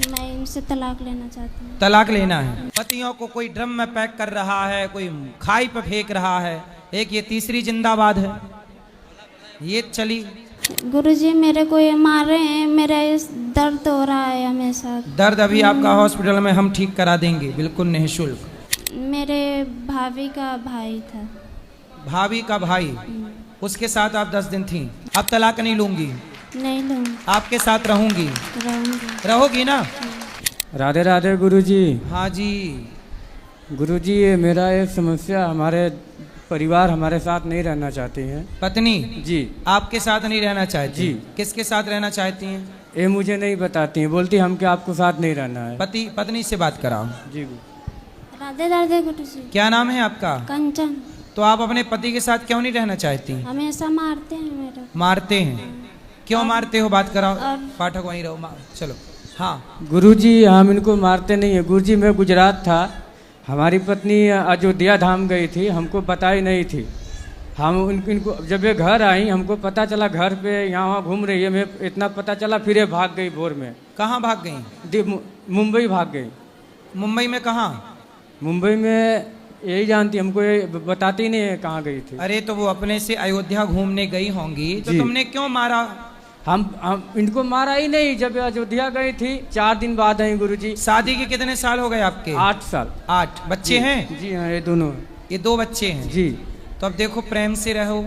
मैं इनसे तलाक लेना चाहती हूँ। तलाक लेना है। पतियों को कोई ड्रम में पैक कर रहा है, कोई खाई पे फेंक रहा है, एक ये तीसरी जिंदाबाद है। ये चली। गुरुजी मेरे को ये मार रहे हैं, मेरा इस दर्द हो रहा है हमेशा। दर्द अभी आपका हॉस्पिटल में हम ठीक करा देंगे, बिल्कुल निःशुल्क। मेरे भाभी का भाई था। भाभी का भाई, उसके साथ आप 10 दिन थी। अब तलाक नहीं लूंगी? नहीं लूँगी। आपके साथ रहूंगी? रहूँगी। रहोगी ना? राधे राधे गुरुजी। हाँ जी। गुरुजी ये मेरा एक समस्या, हमारे परिवार हमारे साथ नहीं रहना चाहती हैं। पत्नी जी आपके साथ नहीं रहना चाहती? जी। किसके साथ रहना चाहती हैं? ये मुझे नहीं बताती हैं, बोलती हम क्या आपको साथ नहीं रहना है। पति पत्नी से बात कराओ। जी राधे राधे गुरुजी। क्या नाम है आपका? कंचन। तो आप अपने पति के साथ क्यों नहीं रहना चाहती? हमेशा मारते हैं मेरे। मारते हैं? क्यों मारते हो? बात कराओ। और पाठक वहीं रहो। चलो। हाँ गुरुजी हम इनको मारते नहीं है। गुरुजी मैं गुजरात था, हमारी पत्नी अयोध्या धाम गई थी, हमको पता ही नहीं थी। हम इनको जब ये घर आई हमको पता चला घर पे यहाँ वहाँ घूम रही है, मैं इतना पता चला, फिर ये भाग गई भोर में। कहाँ भाग गई? मुंबई भाग गई। मुंबई में कहाँ? मुंबई में यही जानती, हमको ये बताती नहीं है कहाँ गई थी। अरे तो वो अपने से अयोध्या घूमने गई होंगी, तो जी। तुमने क्यों मारा? हम इनको मारा ही नहीं। जब अयोध्या गई थी 4 दिन बाद आई गुरुजी। शादी के कितने साल हो गए आपके? 8 साल। 8 बच्चे हैं? जी हाँ, ये दोनों। ये 2 बच्चे हैं जी। तो अब देखो प्रेम से रहो,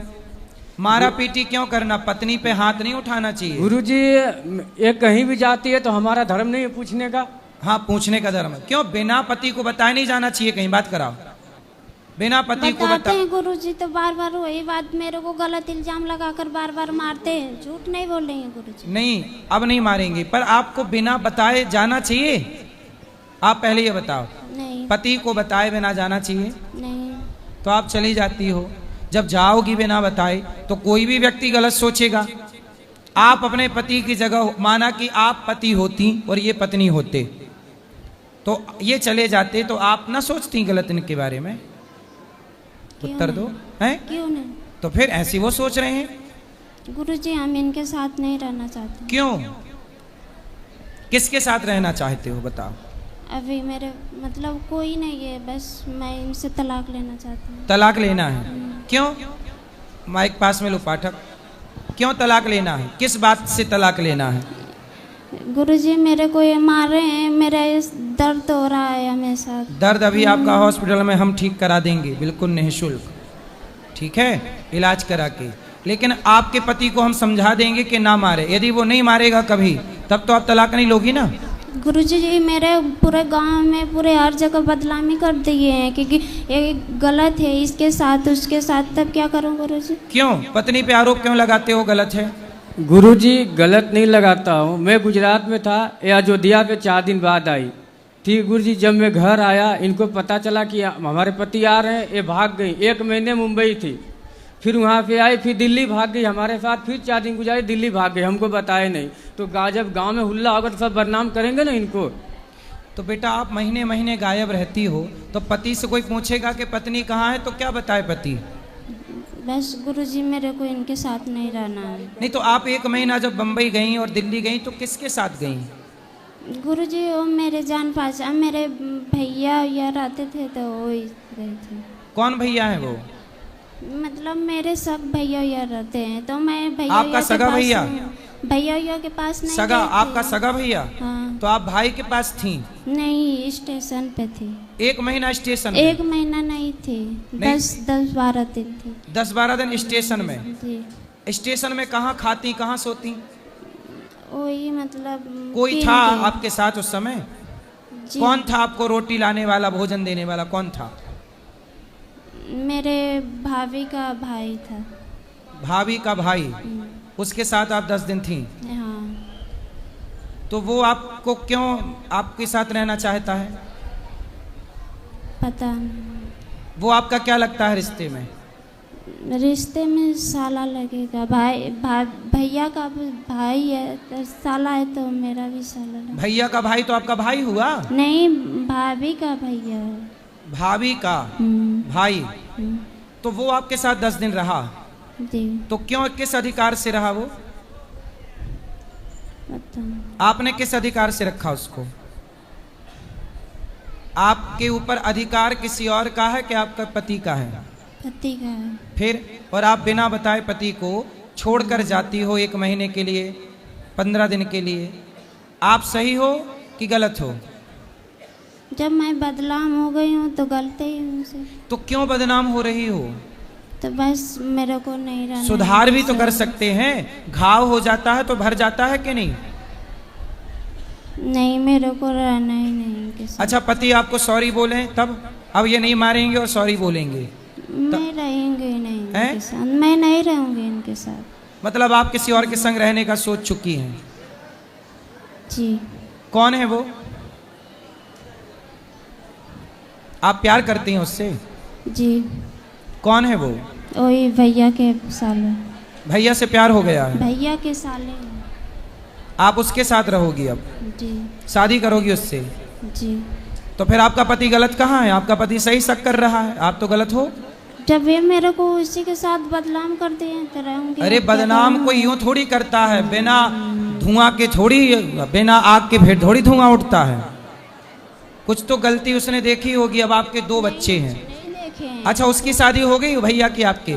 मारा पीटी क्यों करना? पत्नी पे हाथ नहीं उठाना चाहिए। गुरुजी ये कहीं भी जाती है तो हमारा धर्म नहीं है पूछने का। हाँ पूछने का धर्म है। क्यों बिना पति को बताए नहीं जाना चाहिए कहीं? बात कराओ। बिना पति को बताते बता। हैं गुरुजी तो बार बार वही बात, मेरे को गलत इल्जाम लगाकर बार बार मारते हैं। झूठ नहीं बोल रही हैं गुरुजी। नहीं अब नहीं मारेंगे, पर आपको बिना बताए जाना चाहिए? आप पहले ये बताओ। नहीं। पति को बताए बिना जाना चाहिए? नहीं। तो आप चली जाती हो। जब जाओगी बिना बताए तो कोई भी व्यक्ति गलत सोचेगा। आप अपने पति की जगह, माना कि आप पति होती और ये पत्नी होते, तो ये चले जाते, तो आप ना सोचती गलत इनके बारे में? उत्तर दो। हैं? क्यों नहीं? तो फिर ऐसी वो सोच रहे हैं। गुरुजी हम इनके साथ नहीं रहना चाहते। क्यों? किसके साथ रहना चाहते हो बताओ? अभी मेरे मतलब कोई नहीं है, बस मैं इनसे तलाक लेना चाहती हूँ। तलाक लेना है? क्यों? माइक पास में लो पाठक। क्यों तलाक लेना है? किस बात से तलाक लेना है? गुरुजी मेरे को ये मार रहे हैं, मेरा इस दर्द हो रहा है हमेशा। दर्द अभी आपका हॉस्पिटल में हम ठीक करा देंगे, बिल्कुल निःशुल्क। ठीक है, इलाज करा के। लेकिन आपके पति को हम समझा देंगे कि ना मारे। यदि वो नहीं मारेगा कभी, तब तो आप तलाक नहीं लोगी ना? गुरुजी जी मेरे पूरे गांव में पूरे हर जगह बदनामी कर दिए हैं, क्योंकि ये गलत है, इसके साथ उसके साथ। तब क्या करूं गुरुजी? क्यों पत्नी पे आरोप क्यों लगाते हो? गलत है। गुरुजी गलत नहीं लगाता हूँ। मैं गुजरात में था, ये अयोध्या पे 4 दिन बाद आई थी गुरुजी। जब मैं घर आया इनको पता चला कि हमारे पति आ रहे हैं, ये भाग गई। 1 महीने मुंबई थी, फिर वहाँ पे आई, फिर दिल्ली भाग गई हमारे साथ। फिर 4 दिन गुजारी, दिल्ली भाग गई, हमको बताए नहीं। तो जब गांव में हुल्ला होगा तो सब बदनाम करेंगे ना इनको। तो बेटा आप महीने महीने गायब रहती हो, तो पति से कोई पूछेगा कि पत्नी कहाँ है, तो क्या बताए पति? बस गुरुजी मेरे को इनके साथ नहीं रहना है। नहीं तो आप 1 महीना जब बम्बई गई और दिल्ली गई तो किसके साथ गई? गुरुजी वो मेरे जान पहचान, मेरे भैया या रहते थे तो वो ही गए थे। कौन भैया है वो? मतलब मेरे सब भैया रहते हैं, तो मैं भैया आपका सगा भैया? भैया के पास नहीं सगा? गई थी। आपका सगा भैया? हाँ। तो आप भाई के पास थी? नहीं, स्टेशन पे थी। 1 महीना स्टेशन में? 1 महीना नहीं थी, 10-12 दिन थी। 10-12 दिन स्टेशन में? जी। स्टेशन में कहाँ खाती, कहाँ सोती? वही मतलब कोई था आपके साथ उस समय? जी। कौन था आपको रोटी लाने वाला, भोजन देने वाला कौन था? मेरे भाभी का भाई था। भाभी का भाई? उसके साथ आप 10 दिन थी? हाँ। तो वो आपको क्यों आपके साथ रहना चाहता है? पता नहीं। वो आपका क्या लगता है रिश्ते में? रिश्ते में साला लगेगा। भैया का भाई है तो साला है, तो मेरा भी साला लगेगा। भैया का भाई तो आपका भाई हुआ? नहीं, भाभी का भैया है। भाभी का भाई? तो वो आपके साथ 10 दिन रहा? जी। तो क्यों, किस अधिकार से रहा वो? पता नहीं। आपने किस अधिकार से रखा उसको? आपके ऊपर अधिकार किसी और का है कि आपका पति का है? पति का है। फिर और आप बिना बताए पति को छोड़कर जाती हो 1 महीने के लिए, 15 दिन के लिए, आप सही हो कि गलत हो? जब मैं बदनाम हो गई हूँ तो गलती ही उनसे। तो क्यों बदनाम हो रही हो? तो बस मेरे को नहीं रहना। सुधार भी तो कर सकते हैं। घाव हो जाता है तो भर जाता है कि नहीं? नहीं, मेरे को रहना ही नहीं उनके साथ। अच्छा, पति आपको सॉरी बोले तब? अब ये नहीं मारेंगे और सॉरी बोलेंगे? मैं रहेंगे ही नहीं हैं? इनके साथ, मैं नहीं रहूंगी इनके साथ। मतलब आप किसी और के संग रहने का सोच चुकी हैं? जी। कौन है वो? आप प्यार करती हैं उससे? जी। कौन है वो? वही भैया के साले। भैया से प्यार हो गया है? भैया के साले हैं। आप उसके साथ रहोगी अब? जी। शादी करोगी उससे? जी। तो फिर आपका पति गलत कहाँ है? आपका पति सही शक कर रहा है, आप तो गलत हो। जब ये मेरे को उसी के साथ बदनाम कर दिए तो रहूंगी। अरे बदनाम कोई यूं थोड़ी करता है, बिना धुआं के थोड़ी, बिना आग के फिर थोड़ी धुआं उठता है। कुछ तो गलती उसने देखी होगी। अब आपके 2 बच्चे हैं। नहीं देखे हैं। अच्छा, उसकी शादी हो गई भैया की आपके?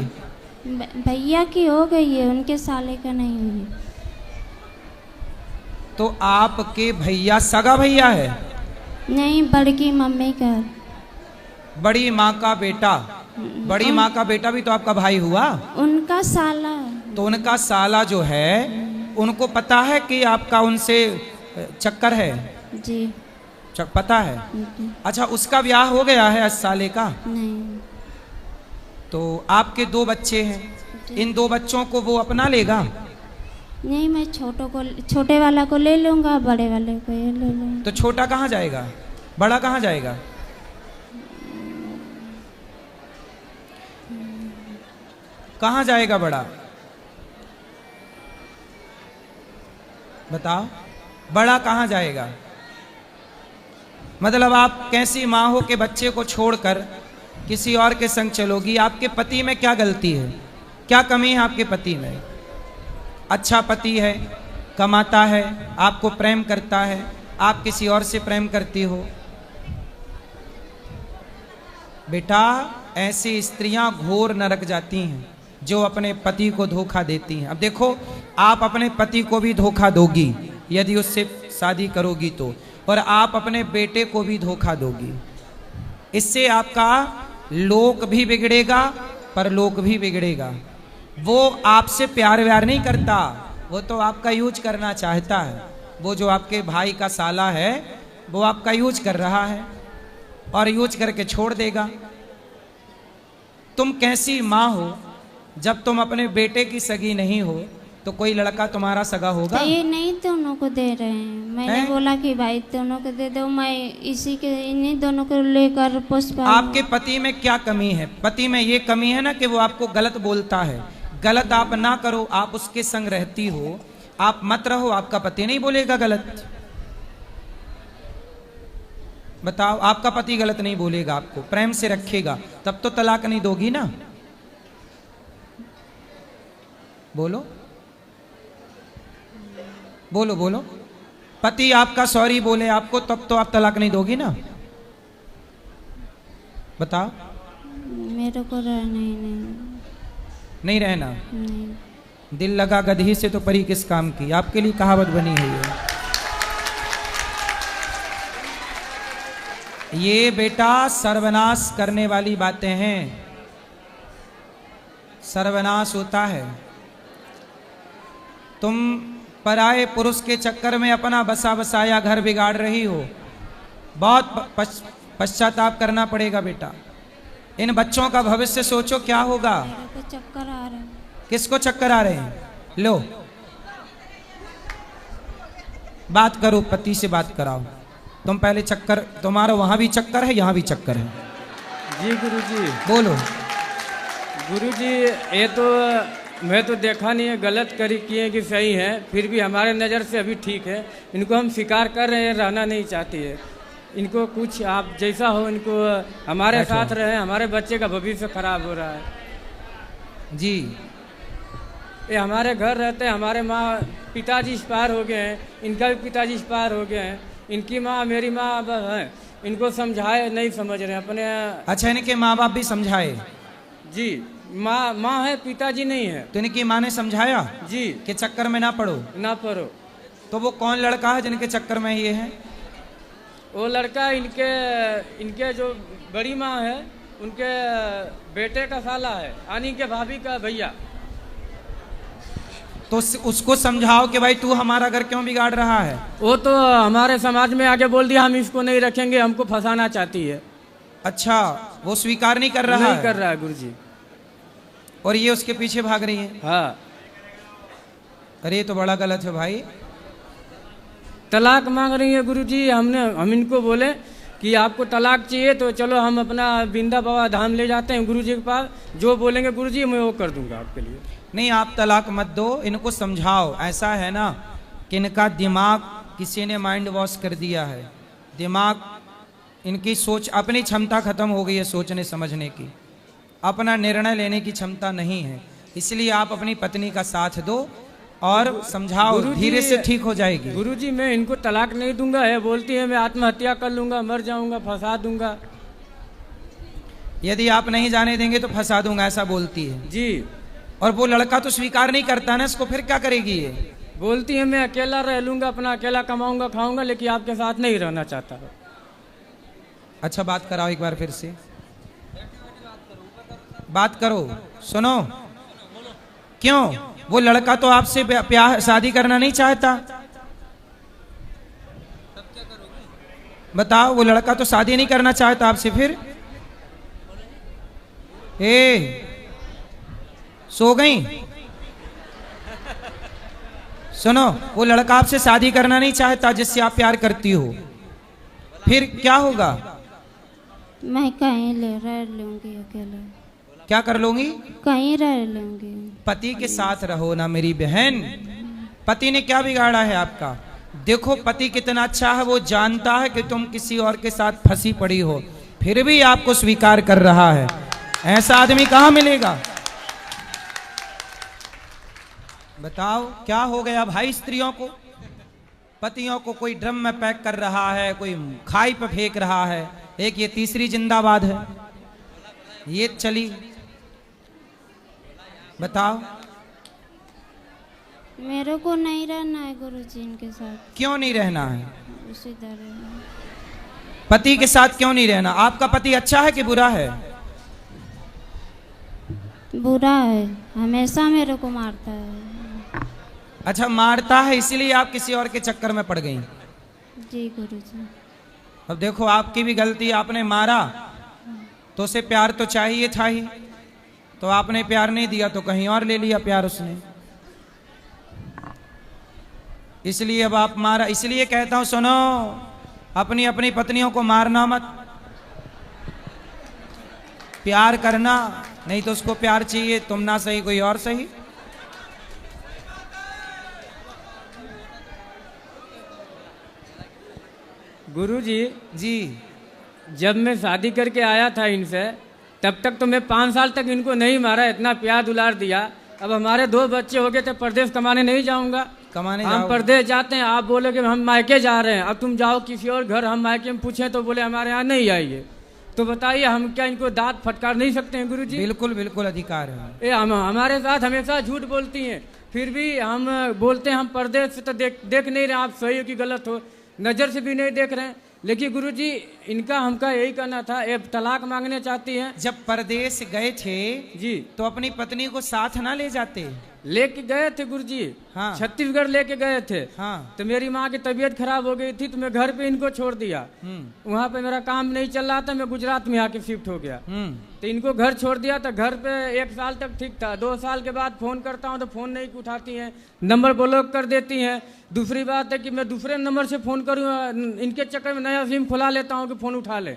भैया की हो गई है, उनके साले का नहीं हुई। तो आपके भैया सगा भैया है? नहीं, बड़की मम्मी का। बड़ी माँ का बेटा? बड़ी माँ का बेटा भी तो आपका भाई हुआ। उनका साला। तो उनका साला जो है, उनको पता है कि आपका उनसे चक्कर है? जी। पता है। अच्छा, उसका ब्याह हो गया है 80 साले का? नहीं। तो आपके 2 बच्चे हैं, इन 2 बच्चों को वो अपना लेगा? नहीं, मैं छोटे वाला को ले लूंगा, बड़े वाले को ये ले लूंगा। तो छोटा कहाँ जाएगा? बड़ा कहाँ जाएगा? कहाँ जाएगा बड़ा? बताओ, बड़ा कहाँ जाएगा? मतलब आप कैसी माँ हो कि बच्चे को छोड़कर किसी और के संग चलोगी? आपके पति में क्या गलती है? क्या कमी है आपके पति में? अच्छा पति है, कमाता है, आपको प्रेम करता है, आप किसी और से प्रेम करती हो। बेटा, ऐसी स्त्रियां घोर नरक जाती हैं जो अपने पति को धोखा देती हैं। अब देखो, आप अपने पति को भी धोखा दोगी यदि उससे शादी करोगी तो, और आप अपने बेटे को भी धोखा दोगी। इससे आपका लोक भी बिगड़ेगा, परलोक भी बिगड़ेगा। वो आपसे प्यार व्यार नहीं करता, वो तो आपका यूज करना चाहता है। वो जो आपके भाई का साला है, वो आपका यूज कर रहा है और यूज करके छोड़ देगा। तुम कैसी माँ हो? जब तुम अपने बेटे की सगी नहीं हो तो कोई लड़का तुम्हारा सगा होगा? तो ये नहीं दोनों को दे रहे हैं। मैंने बोला कि भाई दोनों को दे दो, मैं इसी के इन्हीं दोनों को लेकर पुष्प। आपके पति में क्या कमी है? पति में ये कमी है ना कि वो आपको गलत बोलता है। गलत आप ना करो, आप उसके संग रहती हो, आप मत रहो, आपका पति नहीं बोलेगा गलत। बताओ, आपका पति गलत नहीं बोलेगा, आपको प्रेम से रखेगा, तब तो तलाक नहीं दोगी ना? बोलो बोलो बोलो। पति आपका सॉरी बोले आपको, तब तो आप तलाक नहीं दोगी ना? बताओ। मेरे को रहना ही नहीं रहना? नहीं। दिल लगा गधी से तो परी किस काम की, आपके लिए कहावत बनी हुई है। ये बेटा सर्वनाश करने वाली बातें हैं, सर्वनाश होता है। तुम पराये पुरुष के चक्कर में अपना बसा बसाया घर बिगाड़ रही हो। बहुत पश्चाताप करना पड़ेगा बेटा। इन बच्चों का भविष्य सोचो क्या होगा। मेरे को चक्कर आ रहे हैं। किसको चक्कर आ रहे हैं? लो बात करो, पति से बात कराओ। तुम पहले चक्कर, तुम्हारा वहां भी चक्कर है, यहाँ भी चक्कर है। जी गुरुजी। बोलो। गुरुजी, ये तो मैं तो देखा नहीं है, गलत करी किए कि सही है, फिर भी हमारे नज़र से अभी ठीक है। इनको हम स्वीकार कर रहे हैं, रहना नहीं चाहती है। इनको कुछ आप जैसा हो, इनको हमारे साथ रहे, हमारे बच्चे का भविष्य खराब हो रहा है। जी ये हमारे घर रहते हैं, हमारे माँ पिताजी एक्सपायर हो गए हैं, इनका भी पिताजी एक्सपायर हो गए हैं, इनकी माँ मेरी माँ अब है, इनको समझाए नहीं समझ रहे हैं अपने। अच्छा, इनके माँ बाप भी समझाए? जी, माँ है, पिताजी नहीं है। तो इनकी माँ ने समझाया जी कि चक्कर में ना पड़ो? ना पढ़ो। तो वो कौन लड़का है जिनके चक्कर में ये है? वो लड़का इनके जो बड़ी माँ है उनके बेटे का साला है, यानी के भाभी का भैया। तो उसको समझाओ कि भाई तू हमारा घर क्यों बिगाड़ रहा है। वो तो हमारे समाज में आके बोल दिया हम इसको नहीं रखेंगे, हमको फंसाना चाहती है। अच्छा, वो स्वीकार नहीं कर रहा नहीं कर रहा है गुरुजी, और ये उसके पीछे भाग रही है। हाँ, अरे ये तो बड़ा गलत है भाई। तलाक मांग रही है गुरुजी। हम इनको बोले कि आपको तलाक चाहिए तो चलो हम अपना बिंदा बाबा धाम ले जाते हैं गुरुजी के पास, जो बोलेंगे गुरुजी मैं वो कर दूंगा आपके लिए। नहीं, आप तलाक मत दो, इनको समझाओ। ऐसा है ना कि इनका दिमाग किसी ने माइंड वॉश कर दिया है, दिमाग इनकी सोच, अपनी क्षमता खत्म हो गई है सोचने समझने की, अपना निर्णय लेने की क्षमता नहीं है। इसलिए आप अपनी पत्नी का साथ दो और समझाओ, धीरे से ठीक हो जाएगी। गुरुजी मैं इनको तलाक नहीं दूंगा है, बोलती है मैं आत्महत्या कर लूंगा, मर जाऊंगा, फंसा दूंगा। यदि आप नहीं जाने देंगे तो फंसा दूंगा, ऐसा बोलती है जी। और वो लड़का तो स्वीकार नहीं करता ना इसको, फिर क्या करेगी ये? बोलती है मैं अकेला रह लूंगा, अपना अकेला कमाऊंगा खाऊंगा, लेकिन आपके साथ नहीं रहना चाहता। अच्छा, बात कराओ एक बार, फिर से बात करो, सुनो। क्यों? वो लड़का तो आपसे प्यार शादी करना नहीं चाहता। बताओ, वो लड़का तो शादी नहीं करना चाहता आपसे, फिर सो गई? सुनो, वो लड़का आपसे शादी करना नहीं चाहता जिससे आप प्यार करती हो, फिर क्या होगा? मैं कहीं रह लूंगी अकेले। क्या कर लूंगी? कहीं रह लूंगी। पति के साथ रहो ना मेरी बहन। पति ने क्या बिगाड़ा है आपका? देखो पति कितना अच्छा है, वो जानता है कि तुम किसी और के साथ फंसी पड़ी हो, फिर भी आपको स्वीकार कर रहा है। ऐसा आदमी कहाँ मिलेगा? बताओ क्या हो गया भाई स्त्रियों को? पतियों को कोई ड्रम में पैक कर रहा है, कोई खाई पे फेंक रहा है, एक ये तीसरी जिंदाबाद है, ये चली। बताओ। मेरे को नहीं रहना है गुरुजी इनके साथ। क्यों नहीं रहना है? उसी तरह पति के साथ क्यों नहीं रहना? आपका पति अच्छा है कि बुरा है? बुरा है, हमेशा मेरे को मारता है। अच्छा, मारता है, इसीलिए आप किसी और के चक्कर में पड़ गई। जी गुरुजी। अब देखो आपकी भी गलती, आपने मारा तो उसे प्यार तो चाहिए था ही, तो आपने प्यार नहीं दिया तो कहीं और ले लिया प्यार उसने, इसलिए अब आप मारा। इसलिए कहता हूं सुनो, अपनी अपनी पत्नियों को मारना मत, प्यार करना, नहीं तो उसको प्यार चाहिए, तुम ना सही कोई और सही। गुरुजी जी, जब मैं शादी करके आया था इनसे, तब तक तो मैं 5 साल तक इनको नहीं मारा, इतना प्यार दुलार दिया। अब हमारे 2 बच्चे हो गए थे, परदेश कमाने नहीं जाऊंगा। कमाने हम परदेश जाते हैं, आप बोले कि हम मायके जा रहे हैं, अब तुम जाओ किसी और घर। हम मायके में पूछे तो बोले हमारे यहाँ नहीं आइए। तो बताइए हम क्या इनको दांत फटकार नहीं सकते हैं गुरुजी? बिल्कुल बिल्कुल अधिकार है। ये हमारे साथ हमेशा झूठ बोलती हैं, फिर भी हम बोलते हैं हम परदेश से तो देख नहीं रहे, आप सही हो कि गलत हो, नज़र से भी नहीं देख रहे हैं। लेकिन गुरुजी इनका हमका यही कहना था, ये तलाक मांगने चाहती हैं। जब परदेश गए थे जी, तो अपनी पत्नी को साथ ना ले जाते? लेके गए थे गुरुजी। हाँ। छत्तीसगढ़ लेके गए थे। हाँ। तो मेरी माँ की तबीयत खराब हो गई थी, तो मैं घर पे इनको छोड़ दिया। वहाँ पे मेरा काम नहीं चल रहा था, मैं गुजरात में आके शिफ्ट हो गया। तो इनको घर छोड़ दिया, तो घर पे 1 साल तक ठीक था। 2 साल के बाद फोन करता हूँ तो फोन नहीं उठाती हैं, नंबर ब्लॉक कर देती हैं। दूसरी बात है कि मैं दूसरे नंबर से फ़ोन करूँ, इनके चक्कर में नया सिम खुला लेता हूँ कि फ़ोन उठा ले,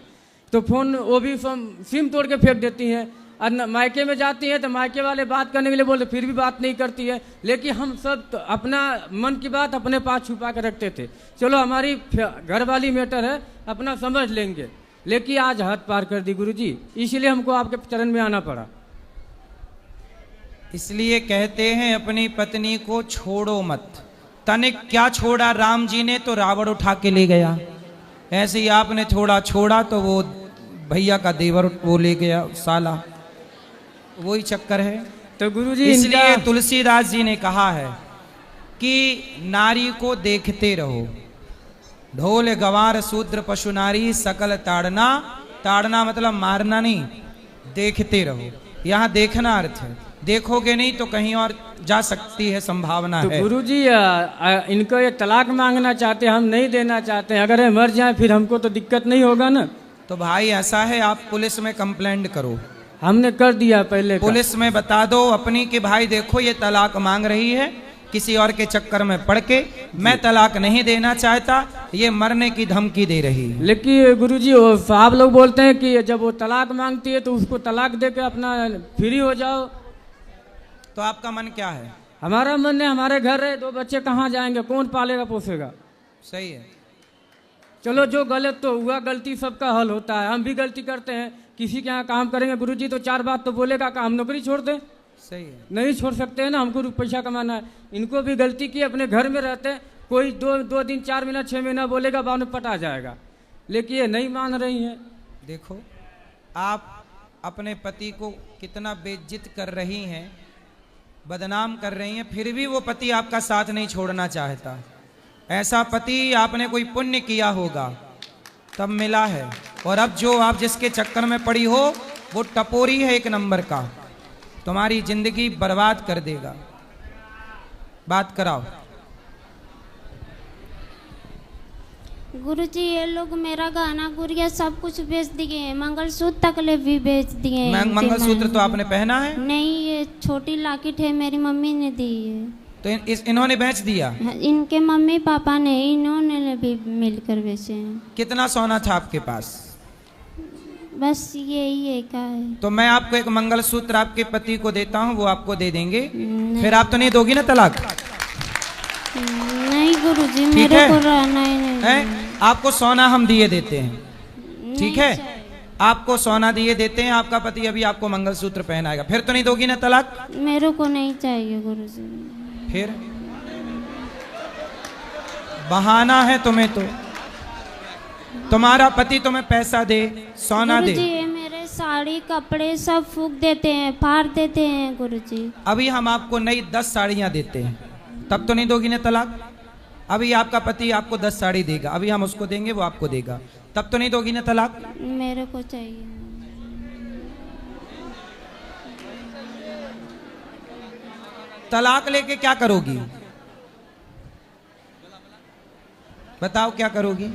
तो फ़ोन वो भी सिम तोड़ के फेंक देती हैं। और मायके में जाती हैं तो मायके वाले बात करने के लिए बोलते, फिर भी बात नहीं करती है। लेकिन हम सब तो अपना मन की बात अपने पास छुपा के रखते थे, चलो हमारी घर वाली मैटर है, अपना समझ लेंगे। लेकिन आज हद पार कर दी गुरुजी, इसलिए हमको आपके चरण में आना पड़ा। इसलिए कहते हैं अपनी पत्नी को छोड़ो मत। तनिक क्या छोड़ा राम जी ने, तो रावण उठा के ले गया। ऐसे ही आपने थोड़ा छोड़ा तो वो भैया का देवर वो ले गया साला, वही चक्कर है। तो गुरुजी इसलिए तुलसीदास जी ने कहा है कि नारी को देखते रहो। ढोल गवार शूद्र पशु नारी सकल ताड़ना, ताड़ना मतलब मारना नहीं, देखते रहो। यहाँ देखना अर्थ है, देखोगे नहीं तो कहीं और जा सकती है, संभावना तो है। गुरुजी इनको ये तलाक मांगना चाहते हैं, हम नहीं देना चाहते हैं। अगर ये मर जाए फिर हमको तो दिक्कत नहीं होगा ना। तो भाई ऐसा है, आप पुलिस में कंप्लेंट करो। हमने कर दिया पहले का। पुलिस में बता दो अपनी कि भाई देखो ये तलाक मांग रही है, किसी और के चक्कर में पड़ के, मैं तलाक नहीं देना चाहता, ये मरने की धमकी दे रही है। लेकिन गुरुजी वो साहब लोग बोलते हैं कि जब वो तलाक मांगती है तो उसको तलाक दे के अपना फ्री हो जाओ। तो आपका मन क्या है? हमारा मन है, हमारे घर है, 2 बच्चे कहाँ जाएंगे, कौन पालेगा पोसेगा। सही है। चलो जो गलत तो हुआ, गलती सबका हल होता है। हम भी गलती करते हैं, किसी के यहाँ काम करेंगे गुरुजी तो 4 बात तो बोलेगा, का हम नौकरी छोड़ दें? सही है। नहीं छोड़ सकते हैं ना, हमको पैसा कमाना है। इनको भी गलती की, अपने घर में रहते हैं, कोई 2 दिन 4 महीना 6 महीना बोलेगा, बाद में पटा जाएगा। लेकिन ये नहीं मान रही हैं। देखो आप अपने पति को कितना बेइज्जत कर रही हैं, बदनाम कर रही हैं, फिर भी वो पति आपका साथ नहीं छोड़ना चाहता। ऐसा पति आपने कोई पुण्य किया होगा तब मिला है, और अब जो आप जिसके चक्कर में पड़ी हो वो टपोरी है, 1 नंबर का, तुम्हारी जिंदगी बर्बाद कर देगा। बात कराओ। गुरुजी ये लोग मेरा गहना गुड़िया सब कुछ बेच दिए हैं, मंगलसूत्र तक ले भी बेच दिए हैं। मंगलसूत्र तो आपने पहना है? नहीं, ये छोटी लॉकेट है, मेरी मम्मी ने दी है। तो इन्होंने बेच दिया? इनके मम्मी पापा ने, इन्होंने भी मिलकर बेचे हैं। कितना सोना था आपके पास? बस यही है का है। तो मैं आपको एक मंगलसूत्र आपके पति को देता हूँ, वो आपको दे देंगे। नहीं। फिर आप तो नहीं दोगी ना तलाक? नहीं गुरुजी, मेरे को रहना ही नहीं है। आपको सोना हम दिए देते हैं, ठीक है? आपको सोना दिए देते हैं, आपका पति अभी आपको मंगलसूत्र पहनाएगा, फिर तो नहीं दोगी ना तलाक? मेरे को नहीं चाहिए गुरुजी। फिर बहाना है तुम्हें, तो तुम्हारा पति तुम्हें पैसा दे, सोना दे। गुरुजी ये मेरे साड़ी कपड़े सब फूक देते हैं, फाड़ देते हैं गुरुजी। अभी हम आपको नई 10 साड़ियां देते हैं, तब तो नहीं दोगी ना तलाक? अभी आपका पति आपको 10 साड़ी देगा, अभी हम उसको देंगे, वो आपको देगा, तब तो नहीं दोगी ना तलाक? मेरे को चाहिए। तलाक लेके क्या करोगी? बताओ क्या करोगी?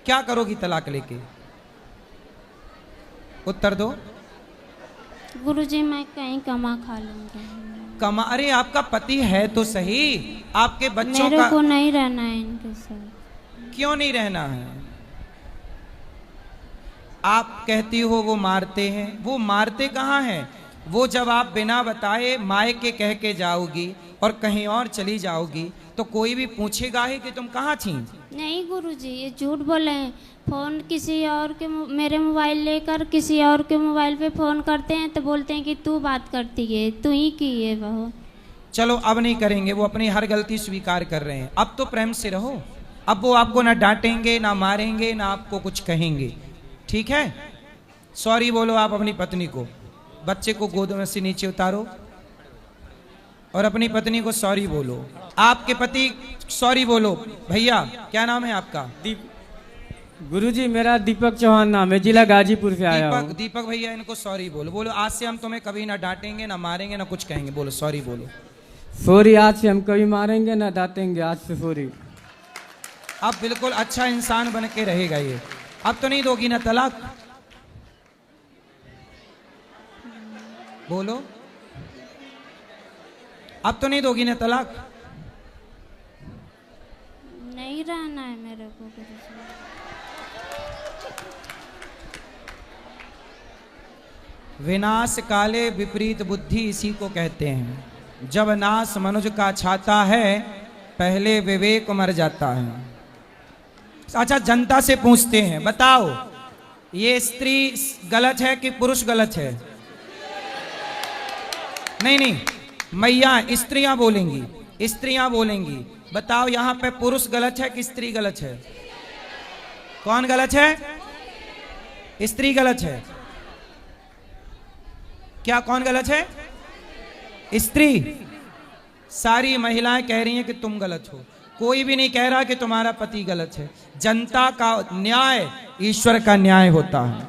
क्या करोगी तलाक लेके? उत्तर दो। गुरुजी मैं कहीं कमा खा लूंगा। कमा? अरे आपका पति है तो सही, आपके बच्चों मेरे का को नहीं रहना है इनके साथ। क्यों नहीं रहना है? आप कहती हो वो मारते हैं, वो मारते कहाँ हैं? वो जब आप बिना बताए मायके कह के जाओगी और कहीं और चली जाओगी तो कोई भी पूछेगा ही कि तुम कहाँ थी। नहीं गुरुजी ये झूठ बोले हैं। फ़ोन किसी और के मेरे मोबाइल लेकर किसी और के मोबाइल पे फ़ोन करते हैं तो बोलते हैं कि तू बात करती है, तू ही की है बहू। चलो अब नहीं करेंगे, वो अपनी हर गलती स्वीकार कर रहे हैं। अब तो प्रेम से रहो, अब वो आपको ना डांटेंगे ना मारेंगे ना आपको कुछ कहेंगे, ठीक है? सॉरी बोलो आप अपनी पत्नी को, बच्चे को गोद में से नीचे उतारो और अपनी पत्नी को सॉरी बोलो। आपके पति सॉरी बोलो। भैया क्या नाम है आपका? गुरुजी मेरा दीपक चौहान नाम है, जिला गाजीपुर से आया हूँ। दीपक भैया इनको सॉरी बोलो। बोलो आज से हम तुम्हें कभी ना डांटेंगे ना मारेंगे ना कुछ कहेंगे। बोलो सॉरी बोलो। सॉरी, आज से हम कभी मारेंगे ना डांटेंगे, आज से सॉरी। अब बिल्कुल अच्छा इंसान बन के रहेगा ये। अब तो नहीं दोगी ना तलाक? बोलो, अब तो नहीं दोगी ना तलाक? नहीं रहना है मेरे को गुरुजी। विनाश काले विपरीत बुद्धि इसी को कहते हैं। जब नाश मनुज का छाता है पहले विवेक मर जाता है। अच्छा जनता से पूछते हैं, बताओ ये स्त्री गलत है कि पुरुष गलत है? नहीं नहीं, मैया स्त्रियां बोलेंगी, स्त्रियां बोलेंगी। बताओ यहाँ पे पुरुष गलत है कि स्त्री गलत है? कौन गलत है? स्त्री गलत है। क्या कौन गलत है? स्त्री। सारी महिलाएं कह रही हैं कि तुम गलत हो, कोई भी नहीं कह रहा कि तुम्हारा पति गलत है। जनता का न्याय ईश्वर का न्याय होता है।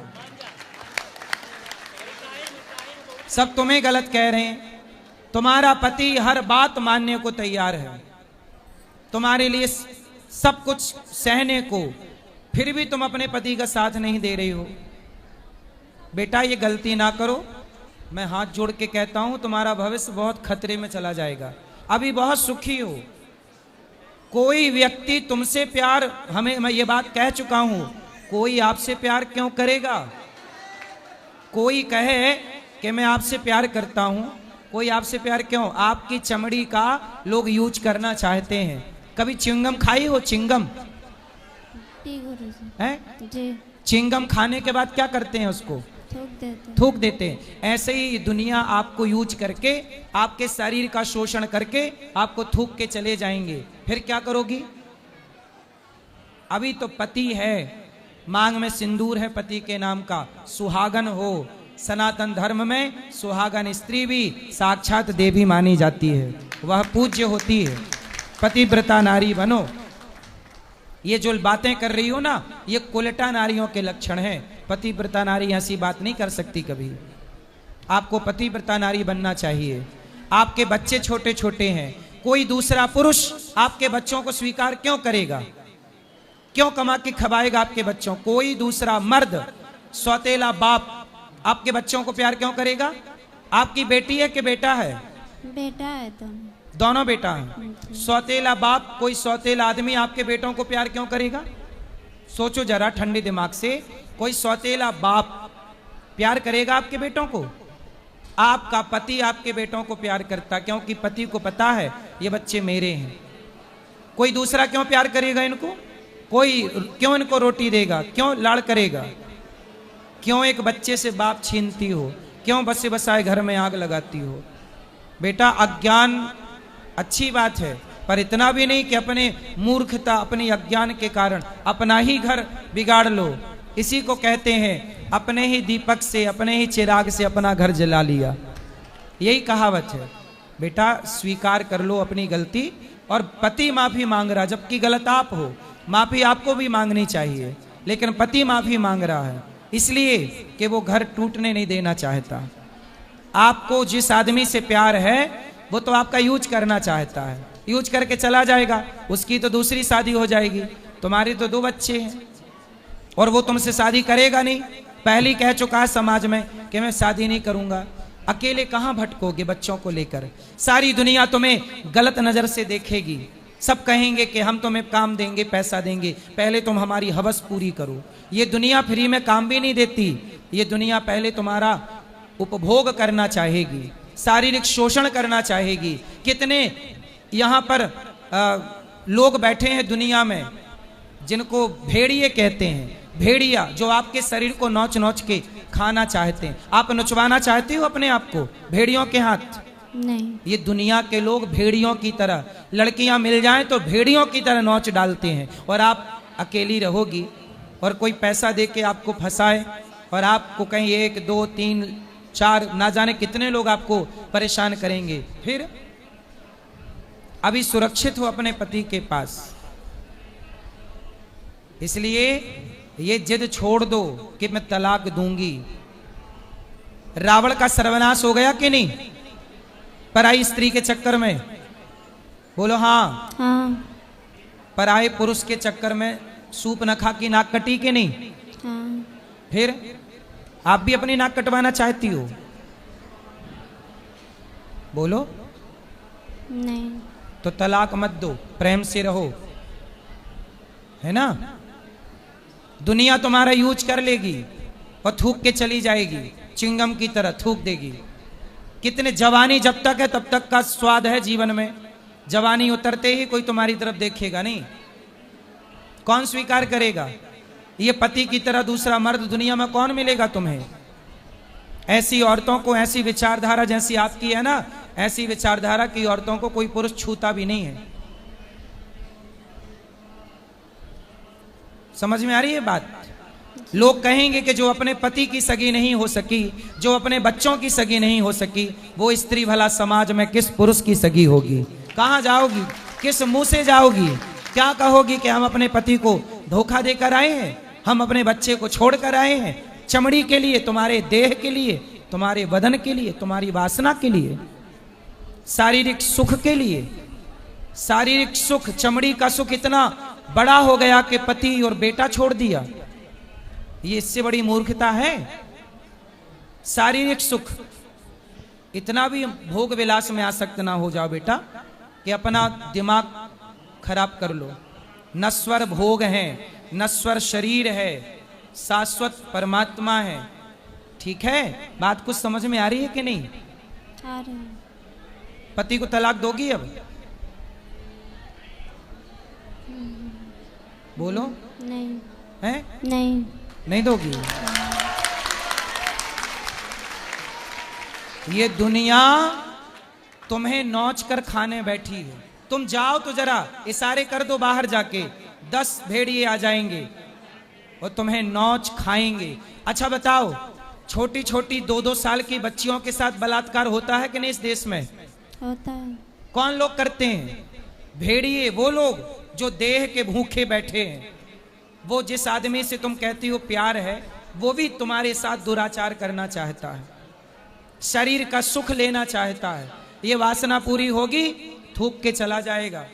सब तुम्हें गलत कह रहे हैं। तुम्हारा पति हर बात मानने को तैयार है, तुम्हारे लिए सब कुछ सहने को, फिर भी तुम अपने पति का साथ नहीं दे रही हो। बेटा ये गलती ना करो, मैं हाथ जोड़ के कहता हूं, तुम्हारा भविष्य बहुत खतरे में चला जाएगा। अभी बहुत सुखी हो। कोई व्यक्ति तुमसे प्यार, हमें, मैं ये बात कह चुका हूं, कोई आपसे प्यार क्यों करेगा? कोई कहे कि मैं आपसे प्यार करता हूं, कोई आपसे प्यार क्यों? आपकी चमड़ी का लोग यूज करना चाहते हैं। कभी चिंगम खाई हो? चिंगम जी गुरुजी। है? जी। चिंगम खाने के बाद क्या करते हैं? उसको थूक देते हैं। ऐसे ही दुनिया आपको यूज करके, आपके शरीर का शोषण करके आपको थूक के चले जाएंगे। फिर क्या करोगी? अभी तो पति है, मांग में सिंदूर है पति के नाम का, सुहागन हो। सनातन धर्म में सुहागन स्त्री भी साक्षात देवी मानी जाती है, वह पूज्य होती है। पतिव्रता नारी बनो। ये जो बातें कर रही हो ना, ये कुलटा नारियों के लक्षण हैं। पतिव्रता नारी ऐसी बात नहीं कर सकती कभी। आपको पतिव्रता नारी बनना चाहिए। आपके बच्चे छोटे छोटे हैं, कोई दूसरा पुरुष आपके बच्चों को स्वीकार क्यों करेगा? क्यों कमा के खवाएगा आपके बच्चों? कोई दूसरा मर्द, सौतेला बाप आपके बच्चों को प्यार क्यों करेगा? आपकी बेटी है कि बेटा है? बेटा है। दोनों बेटा हैं। सौतेला बाप, कोई सौतेला आदमी आपके बेटों को प्यार क्यों करेगा? सोचो जरा ठंडे दिमाग से, कोई सौतेला बाप प्यार करेगा आपके बेटों को? आपका पति आपके बेटों को प्यार करता, क्योंकि पति को पता है ये बच्चे मेरे हैं। कोई दूसरा क्यों प्यार करेगा इनको? कोई क्यों इनको रोटी देगा? क्यों लाड़ करेगा? क्यों एक बच्चे से बाप छीनती हो? क्यों बसे बसाए घर में आग लगाती हो? बेटा अज्ञान अच्छी बात है, पर इतना भी नहीं कि अपने मूर्खता, अपने अज्ञान के कारण अपना ही घर बिगाड़ लो। इसी को कहते हैं अपने ही दीपक से, अपने ही चिराग से अपना घर जला लिया। यही कहावत है। बेटा स्वीकार कर लो अपनी गलती। और पति माफी मांग रहा, जबकि गलत आप हो। माफी आपको भी मांगनी चाहिए, लेकिन पति माफी मांग रहा है इसलिए कि वो घर टूटने नहीं देना चाहता। आपको जिस आदमी से प्यार है वो तो आपका यूज करना चाहता है, यूज करके चला जाएगा। उसकी तो दूसरी शादी हो जाएगी, तुम्हारी तो 2 बच्चे हैं, और वो तुमसे शादी करेगा नहीं। पहले कह चुका है समाज में कि मैं शादी नहीं करूंगा। अकेले कहां भटकोगे बच्चों को लेकर? सारी दुनिया तुम्हें गलत नजर से देखेगी। सब कहेंगे कि हम तुम्हें काम देंगे, पैसा देंगे, पहले तुम हमारी हवस पूरी करो। ये दुनिया फ्री में काम भी नहीं देती। ये दुनिया पहले तुम्हारा उपभोग करना चाहेगी, शारीरिक शोषण करना चाहेगी। कितने यहाँ पर लोग बैठे हैं दुनिया में जिनको भेड़िए कहते हैं। भेड़िया जो आपके शरीर को नोच नोच के खाना चाहते हैं। आप नचवाना चाहते हो अपने आप को भेड़ियों के हाथ? नहीं। ये दुनिया के लोग भेड़ियों की तरह, लड़कियां मिल जाएं तो भेड़ियों की तरह नोच डालते हैं, और आप अकेली रहोगी और कोई पैसा दे के आपको फंसाए और आपको कहीं 1 2 3 4 ना जाने कितने लोग आपको परेशान करेंगे। फिर अभी सुरक्षित हो अपने पति के पास, इसलिए ये जिद छोड़ दो कि मैं तलाक दूंगी। रावण का सर्वनाश हो गया कि नहीं पराई स्त्री के चक्कर में? बोलो हाँ। हाँ। पराये पुरुष के चक्कर में सूप न खा की नाक कटी कि नहीं? हाँ। फिर आप भी अपनी नाक कटवाना चाहती हो? बोलो। नहीं। तो तलाक मत दो, प्रेम से रहो, है ना? दुनिया तुम्हारा यूज कर लेगी और थूक के चली जाएगी, चिंगम की तरह थूक देगी। कितने जवानी जब तक है तब तक का स्वाद है जीवन में। जवानी उतरते ही कोई तुम्हारी तरफ देखेगा नहीं। कौन स्वीकार करेगा? ये पति की तरह दूसरा मर्द दुनिया में कौन मिलेगा तुम्हें? ऐसी औरतों को, ऐसी विचारधारा जैसी आपकी है ना, ऐसी विचारधारा की औरतों को कोई पुरुष छूता भी नहीं है। समझ में आ रही है बात? लोग कहेंगे कि जो अपने पति की सगी नहीं हो सकी, जो अपने बच्चों की सगी नहीं हो सकी, वो स्त्री भला समाज में किस पुरुष की सगी होगी? कहां जाओगी? किस मुंह से जाओगी? क्या कहोगी कि हम अपने पति को धोखा देकर आए हैं, हम अपने बच्चे को छोड़कर आए हैं, चमड़ी के लिए, तुम्हारे देह के लिए, तुम्हारे बदन के लिए, तुम्हारी वासना के लिए, शारीरिक सुख के लिए। शारीरिक सुख, चमड़ी का सुख इतना बड़ा हो गया कि पति और बेटा छोड़ दिया। ये इससे बड़ी मूर्खता है? शारीरिक सुख, इतना भी भोग विलास में आसक्त ना हो जाओ बेटा कि अपना दिमाग खराब कर लो। नश्वर भोग है, नश्वर शरीर है, शाश्वत परमात्मा है। ठीक है, बात कुछ समझ में आ रही है कि नहीं? आ रही है। पति को तलाक दोगी अब? बोलो। नहीं। है? नहीं। नहीं दोगी? ये दुनिया तुम्हें नोच कर खाने बैठी है। तुम जाओ तो जरा इशारे कर दो बाहर जाके, 10 भेड़िए आ जाएंगे और तुम्हें नोच खाएंगे। अच्छा बताओ, छोटी छोटी 2-2 साल की बच्चियों के साथ बलात्कार होता है कि नहीं इस देश में? होता है। कौन लोग करते हैं? भेड़िए, वो लोग जो देह के भूखे बैठे हैं। वो जिस आदमी से तुम कहती हो प्यार है, वो भी तुम्हारे साथ दुराचार करना चाहता है, शरीर का सुख लेना चाहता है। ये वासना पूरी होगी, थूक के चला जाएगा।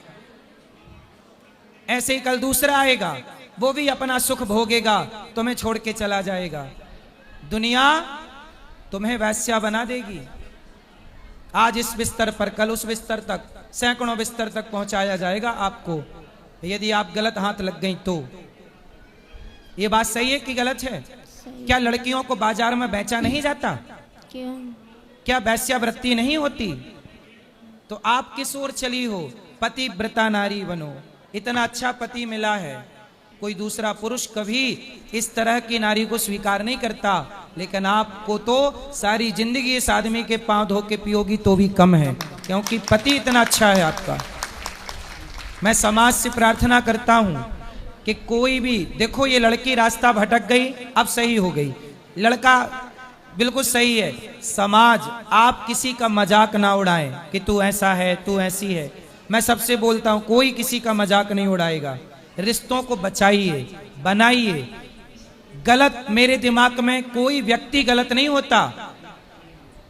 ऐसे ही कल दूसरा आएगा, वो भी अपना सुख भोगेगा, तुम्हें छोड़ के चला जाएगा। दुनिया तुम्हें वैश्या बना देगी। आज इस बिस्तर पर, कल उस बिस्तर तक, सैकड़ों बिस्तर तक पहुंचाया जाएगा आपको, यदि आप गलत हाथ लग गई तो। ये बात सही है कि गलत है? सही। क्या लड़कियों को बाजार में बेचा नहीं जाता? क्यों? क्या वैश्यावृत्ति नहीं होती? तो आप किस ओर चली हो? पतिव्रता नारी बनो। इतना अच्छा पति मिला है, कोई दूसरा पुरुष कभी इस तरह की नारी को स्वीकार नहीं करता, लेकिन आपको तो सारी जिंदगी इस आदमी के पांव धो के पियोगी तो भी कम है, क्योंकि पति इतना अच्छा है आपका। मैं समाज से प्रार्थना करता हूं कि कोई भी, देखो ये लड़की रास्ता भटक गई, अब सही हो गई, लड़का बिल्कुल सही है। समाज, आप किसी का मजाक ना उड़ाएं कि तू ऐसा है, तू ऐसी है। मैं सबसे बोलता हूं, कोई किसी का मजाक नहीं उड़ाएगा। रिश्तों को बचाइए, बनाइए। गलत, मेरे दिमाग में कोई व्यक्ति गलत नहीं होता।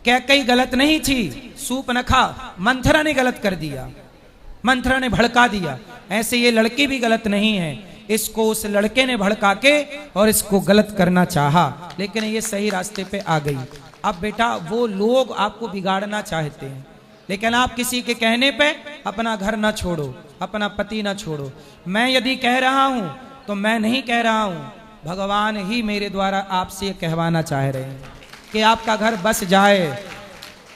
कैकई गलत नहीं थी, सूपनखा मंथरा ने गलत कर दिया, मंथरा ने भड़का दिया। ऐसे ये लड़की भी गलत नहीं है, इसको उस लड़के ने भड़का के और इसको गलत करना चाहा, लेकिन ये सही रास्ते पे आ गई। अब बेटा, वो लोग आपको बिगाड़ना चाहते हैं, लेकिन आप किसी के कहने पे अपना घर ना छोड़ो, अपना पति ना छोड़ो। मैं यदि कह रहा हूं तो मैं नहीं कह रहा हूं, भगवान ही मेरे द्वारा आपसे ये कहवाना चाह रहे हैं कि आपका घर बस जाए।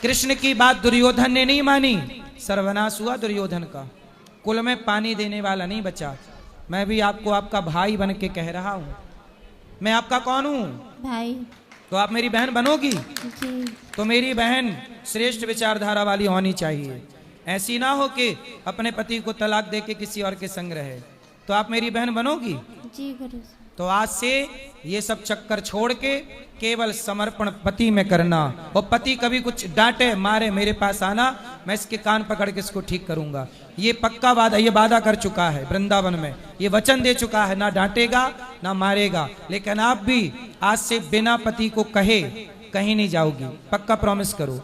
कृष्ण की बात दुर्योधन ने नहीं मानी, सर्वनाश हुआ दुर्योधन का, कुल में पानी देने वाला नहीं बचा। मैं भी आपको आपका भाई बन के कह रहा हूं। मैं आपका कौन हूं? भाई। तो आप मेरी बहन बनोगी? जी। तो मेरी बहन श्रेष्ठ विचारधारा वाली होनी चाहिए। ऐसी ना हो कि अपने पति को तलाक दे के किसी और के संग रहे। तो आप मेरी बहन बनोगी? जी गुरु जी। तो आज से ये सब चक्कर छोड़ के केवल समर्पण पति में करना। और पति कभी कुछ डांटे मारे, मेरे पास आना, मैं इसके कान पकड़ के इसको ठीक करूंगा। ये पक्का वादा, ये वादा कर चुका है वृंदावन में, ये वचन दे चुका है, ना डांटेगा ना मारेगा। लेकिन आप भी आज से बिना पति को कहे कहीं नहीं जाओगी, पक्का प्रॉमिस करो।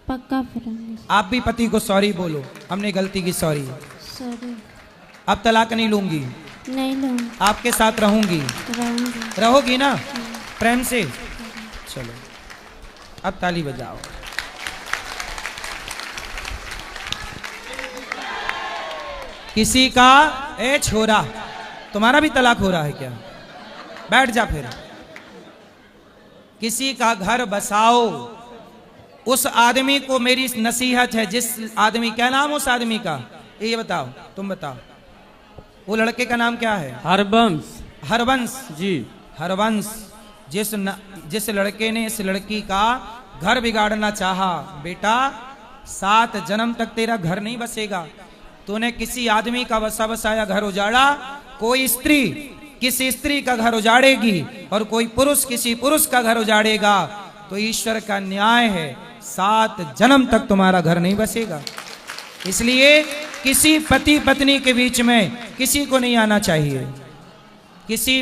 पक्का प्रॉमिस। आप भी पति को सॉरी बोलो, हमने गलती की, सॉरी, सॉरी। अब तलाक नहीं लूंगी, नहीं लूंगी, आपके साथ रहूंगी। रहूंगी। रहोगी ना प्रेम से? चलो अब ताली बजाओ। किसी का, ए छोरा, तुम्हारा भी तलाक हो रहा है क्या? बैठ जा फिर। किसी का घर बसाओ। उस आदमी को मेरी नसीहत है, जिस आदमी, क्या नाम उस आदमी का, ये बताओ, तुम बताओ। वो लड़के का नाम क्या है? हरबंश। हरवंश जी। हरवंश, जिस लड़के ने इस लड़की का घर बिगाड़ना चाहा, बेटा 7 जन्म तक तेरा घर नहीं बसेगा। तूने किसी आदमी का बसा बसाया घर उजाड़ा, कोई स्त्री किसी स्त्री का घर उजाड़ेगी और कोई पुरुष किसी पुरुष का घर उजाड़ेगा, तो ईश्वर का न्याय है 7 जन्म तक तुम्हारा घर नहीं बसेगा। इसलिए किसी पति पत्नी के बीच में किसी को नहीं आना चाहिए। किसी